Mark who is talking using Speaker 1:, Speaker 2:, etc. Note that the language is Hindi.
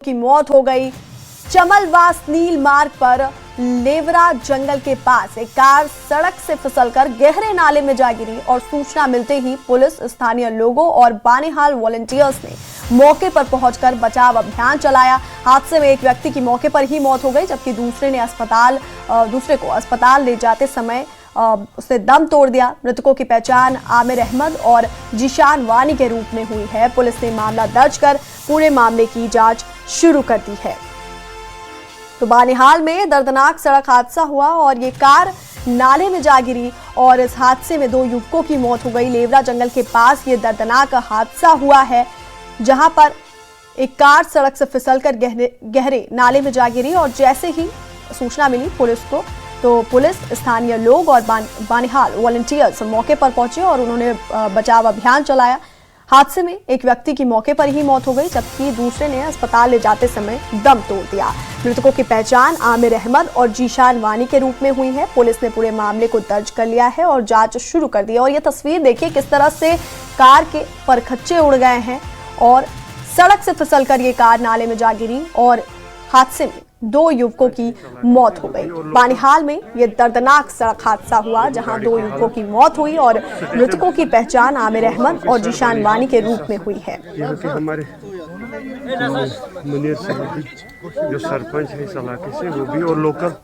Speaker 1: की मौत हो गई। चमलवास नील मार्ग पर लेवरा जंगल के पास एक कार सड़क से फिसलकर गहरे नाले में जा गिरी और सूचना मिलते ही पुलिस, स्थानीय लोगों और बानिहाल वॉलंटियर्स ने मौके पर पहुंचकर बचाव अभियान चलाया। हादसे में एक व्यक्ति की मौके पर ही मौत हो गई, जबकि दूसरे को अस्पताल ले जाते समय उसने दम तोड़ दिया। मृतकों की पहचान आमिर अहमद और जीशान वानी के रूप में हुई है। पुलिस ने मामला दर्ज कर पूरे मामले की जांच शुरू कर दी है। तो बानिहाल में दर्दनाक सड़क हादसा हुआ और ये कार नाले में जा गिरी और इस हादसे में 2 युवकों की मौत हो गई। लेवरा जंगल के पास ये दर्दनाक हादसा हुआ है, जहां पर एक कार सड़क से फिसलकर गहरे नाले में जा गिरी और जैसे ही सूचना मिली पुलिस को, तो पुलिस, स्थानीय लोग और बानिहाल वॉलंटियर्स मौके पर पहुंचे और उन्होंने बचाव अभियान चलाया। हादसे में एक व्यक्ति की मौके पर ही मौत हो गई, जबकि दूसरे ने अस्पताल ले जाते समय दम तोड़ दिया। मृतकों की पहचान आमिर अहमद और जीशान वानी के रूप में हुई है। पुलिस ने पूरे मामले को दर्ज कर लिया है और जांच शुरू कर दी है। और ये तस्वीर देखिए किस तरह से कार के परखच्चे उड़ गए हैं और सड़क से फिसलकर ये कार नाले में जा गिरी और हादसे में 2 युवकों की मौत हो गई। बानिहाल में यह दर्दनाक सड़क हादसा हुआ, जहां 2 युवकों की मौत हुई और मृतकों की पहचान आमिर अहमद और जीशान वानी के रूप में हुई है।
Speaker 2: हमारे मुनीर साहब जो सरपंच है इस इलाके से, वो भी और लोकल